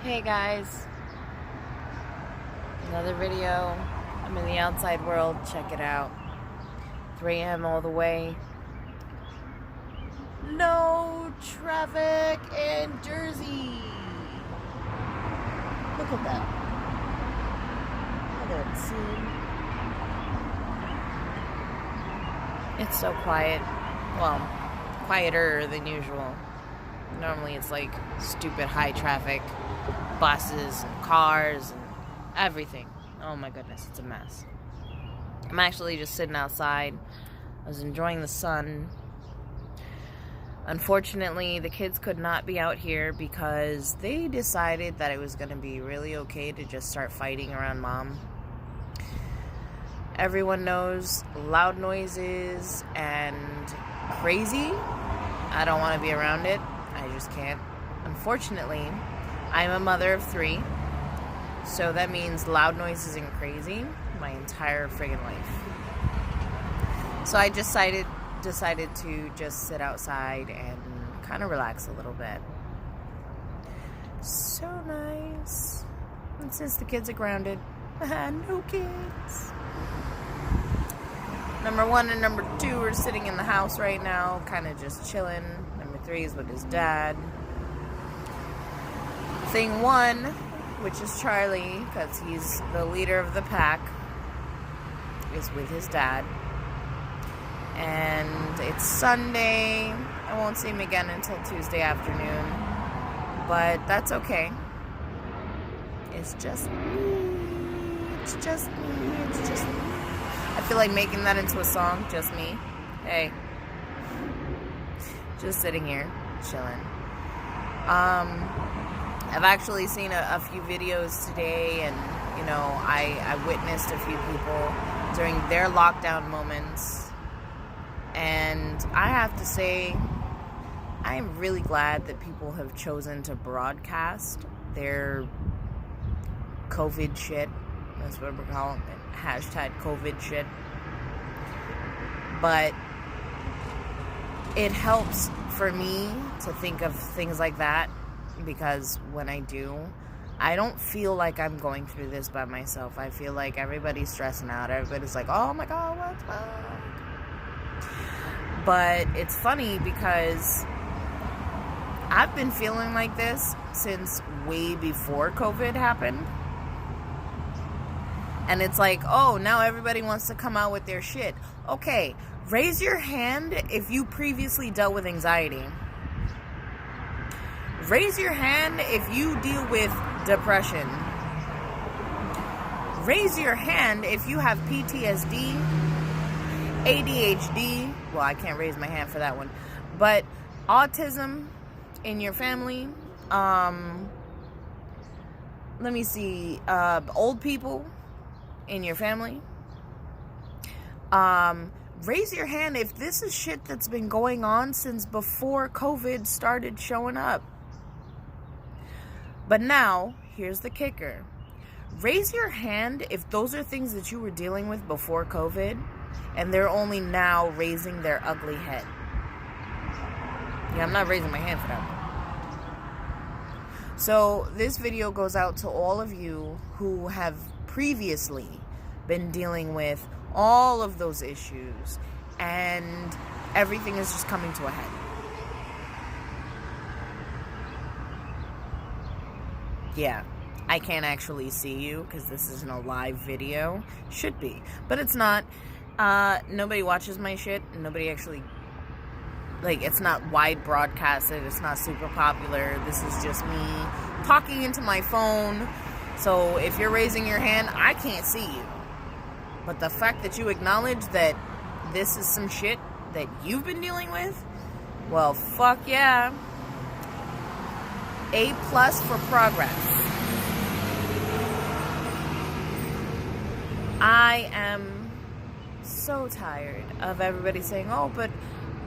Hey guys, another video. I'm in the outside world, check it out. 3 a.m. all the way. No traffic in Jersey. Look at that. Look at that scene. It's so quiet. Well, quieter than usual. Normally it's like stupid high traffic, buses and cars and everything. Oh my goodness, it's a mess. I'm actually just sitting outside. I was enjoying the sun. Unfortunately, the kids could not be out here because they decided that it was going to be really okay to just start fighting around mom. Everyone knows loud noises and crazy. I don't want to be around it. I just can't. Unfortunately, I'm a mother of 3, so that means loud noises and crazy my entire friggin' life. So I decided to just sit outside and kind of relax a little bit. So nice. And since the kids are grounded, no kids. Number 1 and number 2 are sitting in the house right now, kind of just chilling. Number 3 is with his dad. Thing 1, which is Charlie, because he's the leader of the pack, is with his dad. And it's Sunday. I won't see him again until Tuesday afternoon. But that's okay. It's just me. It's just me. It's just me. I feel like making that into a song. Just me. Hey. Just sitting here, chilling. I've actually seen a few videos today, and, I witnessed a few people during their lockdown moments. And I have to say, I am really glad that people have chosen to broadcast their COVID shit. That's what we're calling it. Hashtag COVID shit. But it helps for me to think of things like that, because when I do, I don't feel like I'm going through this by myself. I feel like everybody's stressing out. Everybody's like, oh my God, what's up? But it's funny because I've been feeling like this since way before COVID happened. And it's like, oh, now everybody wants to come out with their shit. Okay, raise your hand if you previously dealt with anxiety. Raise your hand if you deal with depression. Raise your hand if you have PTSD, ADHD. Well, I can't raise my hand for that one. But autism in your family. Let me see. Old people in your family. Raise your hand if this is shit that's been going on since before COVID started showing up. But now, here's the kicker. Raise your hand if those are things that you were dealing with before COVID, and they're only now raising their ugly head. Yeah, I'm not raising my hand for that one. So, this video goes out to all of you who have previously been dealing with all of those issues, and everything is just coming to a head. Yeah, I can't actually see you because this isn't a live video. Should be, but it's not. Nobody watches my shit. Nobody actually, it's not wide broadcasted. It's not super popular. This is just me talking into my phone. So if you're raising your hand, I can't see you. But the fact that you acknowledge that this is some shit that you've been dealing with, well, fuck yeah. A+ for progress. I am so tired of everybody saying, oh, but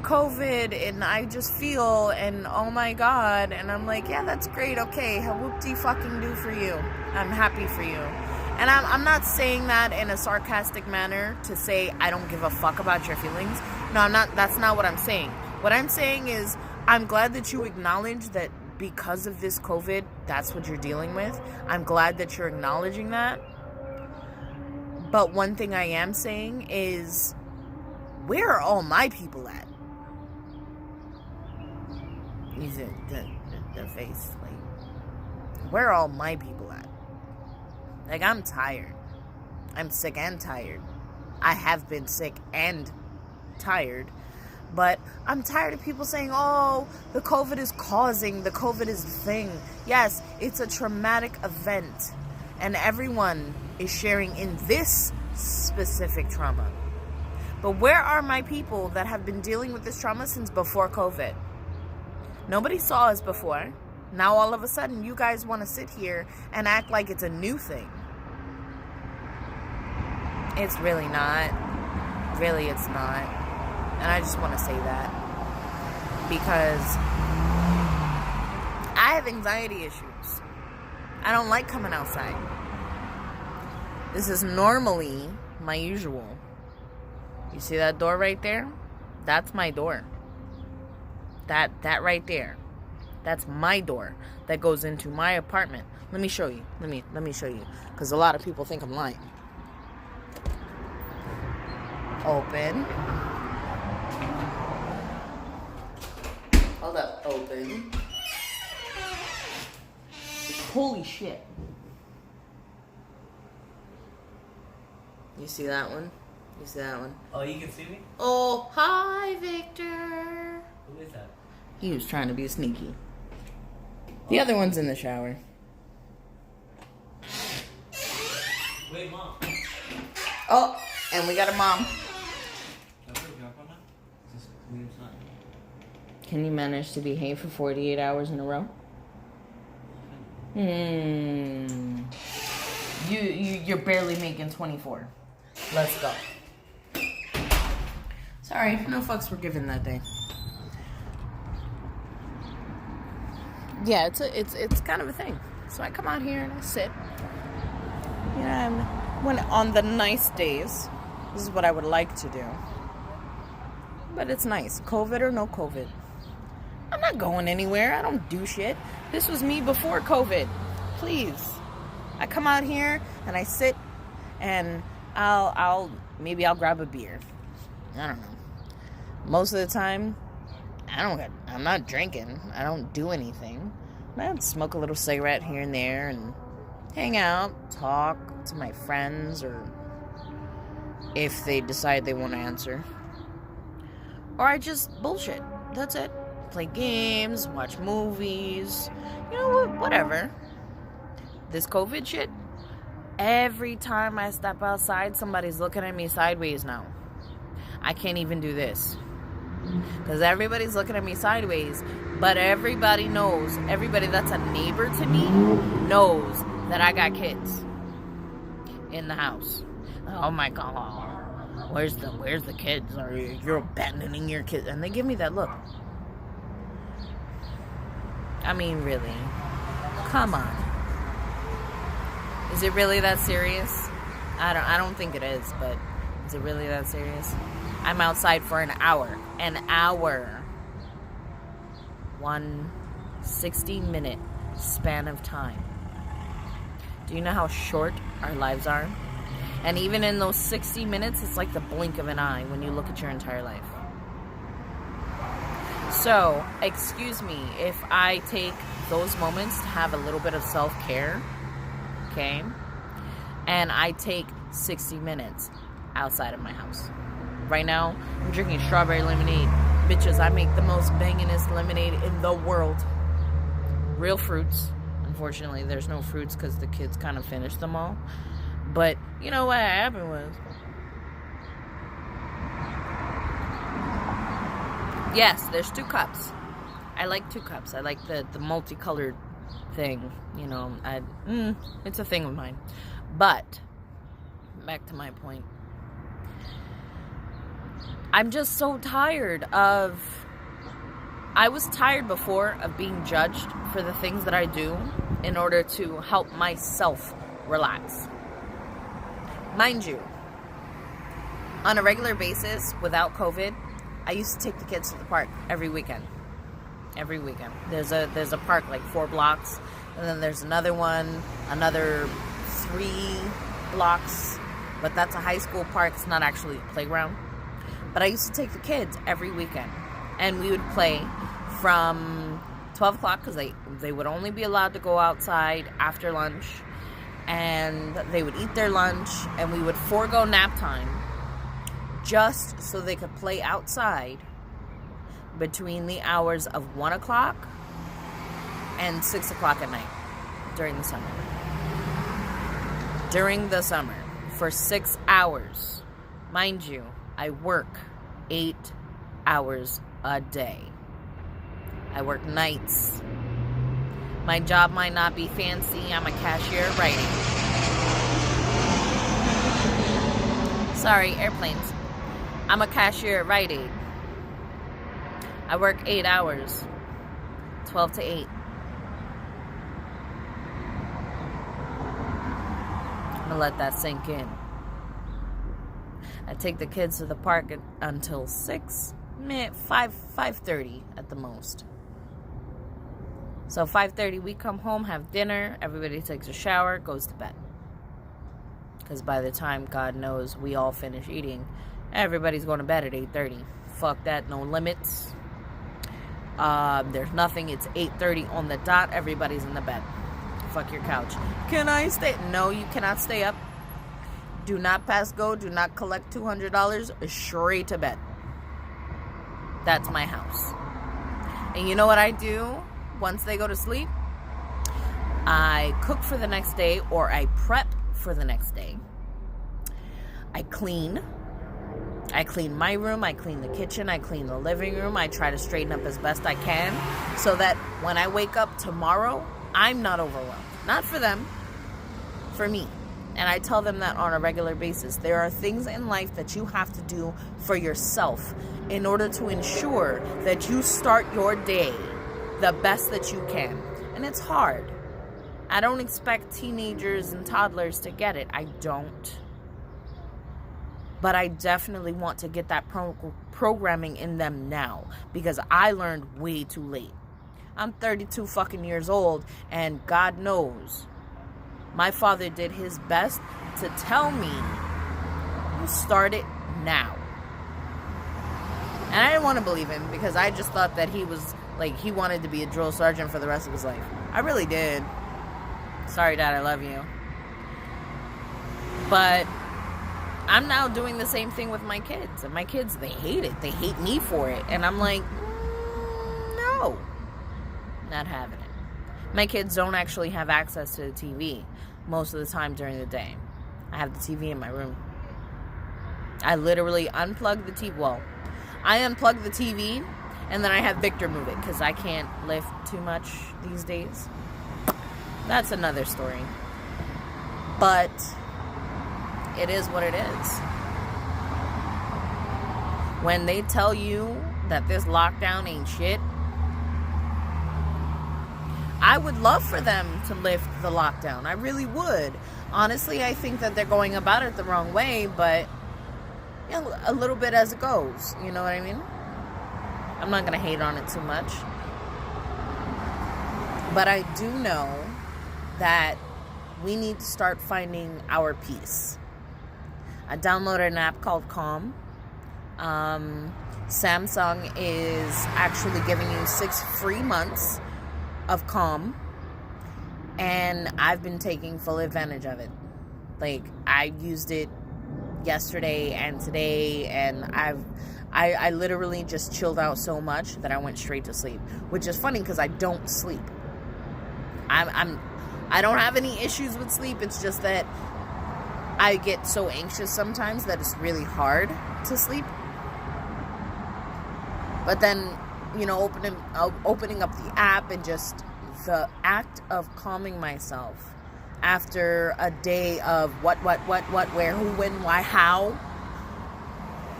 COVID, and I just feel, and oh my God. And I'm like, yeah, that's great. Okay, whoop-de-fucking-do for you. I'm happy for you. And I'm not saying that in a sarcastic manner to say I don't give a fuck about your feelings. No, I'm not. That's not what I'm saying. What I'm saying is I'm glad that you acknowledge that because of this COVID, that's what you're dealing with. I'm glad that you're acknowledging that. But one thing I am saying is, where are all my people at? Use it, the face. Like, where are all my people at? Like, I'm tired. I'm sick and tired. I have been sick and tired. But I'm tired of people saying, oh, the COVID is causing, the COVID is the thing. Yes, it's a traumatic event. And everyone is sharing in this specific trauma. But where are my people that have been dealing with this trauma since before COVID? Nobody saw us before. Now all of a sudden you guys want to sit here and act like it's a new thing. It's really not. Really, it's not. And I just want to say that. Because I have anxiety issues. I don't like coming outside. This is normally my usual. You see that door right there? That's my door. That right there. That's my door that goes into my apartment. Let me show you. Let me show you. Because a lot of people think I'm lying. Open. Hold up. Open. Holy shit. You see that one? You see that one? Oh, you can see me? Oh, hi, Victor. Who is that? He was trying to be sneaky. The other one's in the shower. Wait, Mom. Oh, and we got a mom. Can you manage to behave for 48 hours in a row? You're barely making 24. Let's go. Sorry, no fucks were given that day. Yeah, it's kind of a thing. So I come out here and I sit. You know, when on the nice days, this is what I would like to do. But it's nice, COVID or no COVID. I'm not going anywhere. I don't do shit. This was me before COVID. Please. I come out here and I sit and maybe I'll grab a beer. I don't know. Most of the time, I'm not drinking. I don't do anything. I'd smoke a little cigarette here and there and hang out, talk to my friends, or if they decide they want to answer. Or I just bullshit. That's it. Play games, watch movies, you know, whatever. This COVID shit, every time I step outside, somebody's looking at me sideways now. I can't even do this. Because everybody's looking at me sideways. But everybody knows, everybody that's a neighbor to me knows that I got kids in the house. Oh my God. Where's the kids? Or you're abandoning your kids. And they give me that look. I mean, really. Come on. Is it really that serious? I don't think it is, but is it really that serious? I'm outside for an hour. An hour. 1 60-minute span of time. Do you know how short our lives are? And even in those 60 minutes, it's like the blink of an eye when you look at your entire life. So, excuse me if I take those moments to have a little bit of self-care, okay? And I take 60 minutes outside of my house. Right now, I'm drinking strawberry lemonade. Bitches, I make the most banginest lemonade in the world. Real fruits. Unfortunately, there's no fruits because the kids kind of finished them all. But, you know what happened was... Yes, there's 2 cups. I like 2 cups. I like the multicolored thing. You know, it's a thing of mine. But, back to my point. I'm just so tired of... I was tired before of being judged for the things that I do in order to help myself relax. Mind you, on a regular basis, without COVID, I used to take the kids to the park every weekend. Every weekend. There's a park like 4 blocks, and then there's another one, another 3 blocks, but that's a high school park. It's not actually a playground. But I used to take the kids every weekend, and we would play from 12 o'clock because they would only be allowed to go outside after lunch, and they would eat their lunch, and we would forego nap time just so they could play outside between the hours of 1 o'clock and 6 o'clock at night during the summer. During the summer, for 6 hours. Mind you, I work 8 hours a day. I work nights. My job might not be fancy. I'm a cashier at Rite Aid. Sorry, airplanes. I'm a cashier at Rite Aid. I work 8 hours, 12 to 8. I'm gonna let that sink in. I take the kids to the park until 5:30 at the most. So 5:30 we come home, have dinner, everybody takes a shower, goes to bed. Because by the time, God knows, we all finish eating, everybody's going to bed at 8:30. Fuck that, no limits. There's nothing. It's 8:30 on the dot. Everybody's in the bed. Fuck your couch. Can I stay? No, you cannot stay up. Do not pass go. Do not collect $200. Straight to bed. That's my house. And you know what I do once they go to sleep? I cook for the next day, or I prep for the next day. I clean. I clean my room, I clean the kitchen, I clean the living room. I try to straighten up as best I can so that when I wake up tomorrow, I'm not overwhelmed. Not for them, for me. And I tell them that on a regular basis. There are things in life that you have to do for yourself in order to ensure that you start your day the best that you can. And it's hard. I don't expect teenagers and toddlers to get it. I don't. But I definitely want to get that programming in them now, because I learned way too late. I'm 32 fucking years old, and God knows my father did his best to tell me, you start it now. And I didn't want to believe him, because I just thought that he was like, he wanted to be a drill sergeant for the rest of his life. I really did. Sorry, Dad, I love you. But I'm now doing the same thing with my kids. And my kids, they hate it. They hate me for it. And I'm like, no. Not having it. My kids don't actually have access to the TV most of the time during the day. I have the TV in my room. I literally unplug the TV. Well, I unplug the TV, and then I have Victor move it, because I can't lift too much these days. That's another story. But it is what it is. When they tell you that this lockdown ain't shit, I would love for them to lift the lockdown. I really would. Honestly, I think that they're going about it the wrong way, but you know, a little bit as it goes. You know what I mean? I'm not going to hate on it too much. But I do know that we need to start finding our peace. I downloaded an app called Calm. Samsung is actually giving you 6 free months of Calm, and I've been taking full advantage of it. Like, I used it yesterday and today, and I literally just chilled out so much that I went straight to sleep, which is funny because I don't sleep. I don't have any issues with sleep. It's just that I get so anxious sometimes that it's really hard to sleep. But then, you know, opening up the app and just the act of calming myself after a day of what, where, who, when, why, how,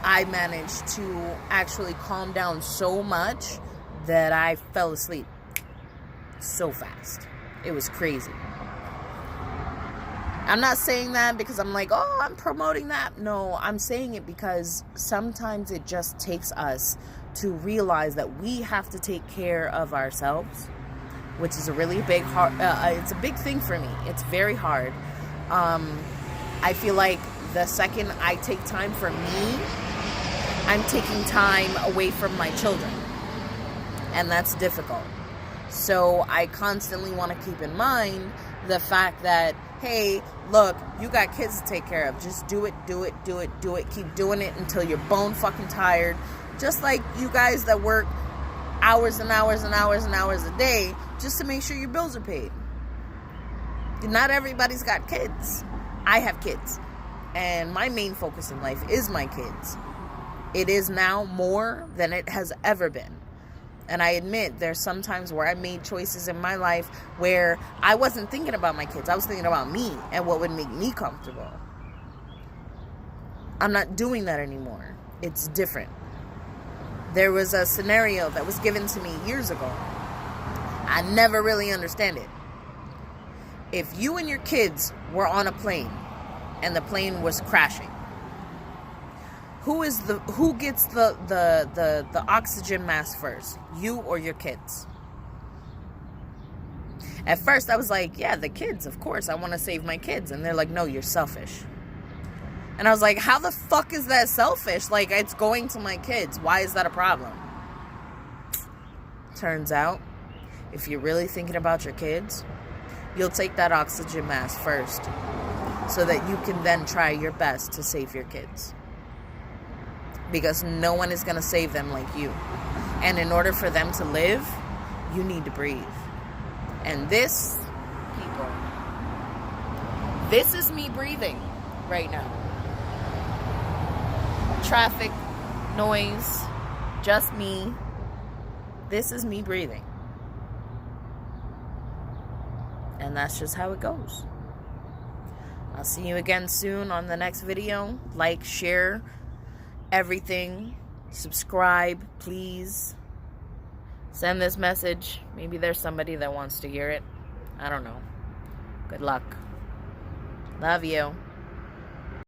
I managed to actually calm down so much that I fell asleep so fast. It was crazy. I'm not saying that because I'm like, oh, I'm promoting that. No, I'm saying it because sometimes it just takes us to realize that we have to take care of ourselves, which is a really it's a big thing for me. It's very hard. I feel like the second I take time for me, I'm taking time away from my children. And that's difficult. So I constantly want to keep in mind the fact that, hey, look, you got kids to take care of. Just do it. Keep doing it until you're bone fucking tired. Just like you guys that work hours and hours and hours and hours a day just to make sure your bills are paid. Not everybody's got kids. I have kids. And my main focus in life is my kids. It is now more than it has ever been. And I admit there's some times where I made choices in my life where I wasn't thinking about my kids. I was thinking about me and what would make me comfortable. I'm not doing that anymore. It's different. There was a scenario that was given to me years ago. I never really understand it. If you and your kids were on a plane and the plane was crashing, who gets the oxygen mask first? You or your kids? At first I was like, yeah, the kids, of course. I want to save my kids. And they're like, no, you're selfish. And I was like, how the fuck is that selfish? Like, it's going to my kids. Why is that a problem? Turns out, if you're really thinking about your kids, you'll take that oxygen mask first so that you can then try your best to save your kids. Because no one is going to save them like you. And in order for them to live, you need to breathe. And this, people, this is me breathing right now. Traffic, noise, just me. This is me breathing. And that's just how it goes. I'll see you again soon on the next video. Like, share, everything. Subscribe, please. Send this message. Maybe there's somebody that wants to hear it. I don't know. Good luck. Love you.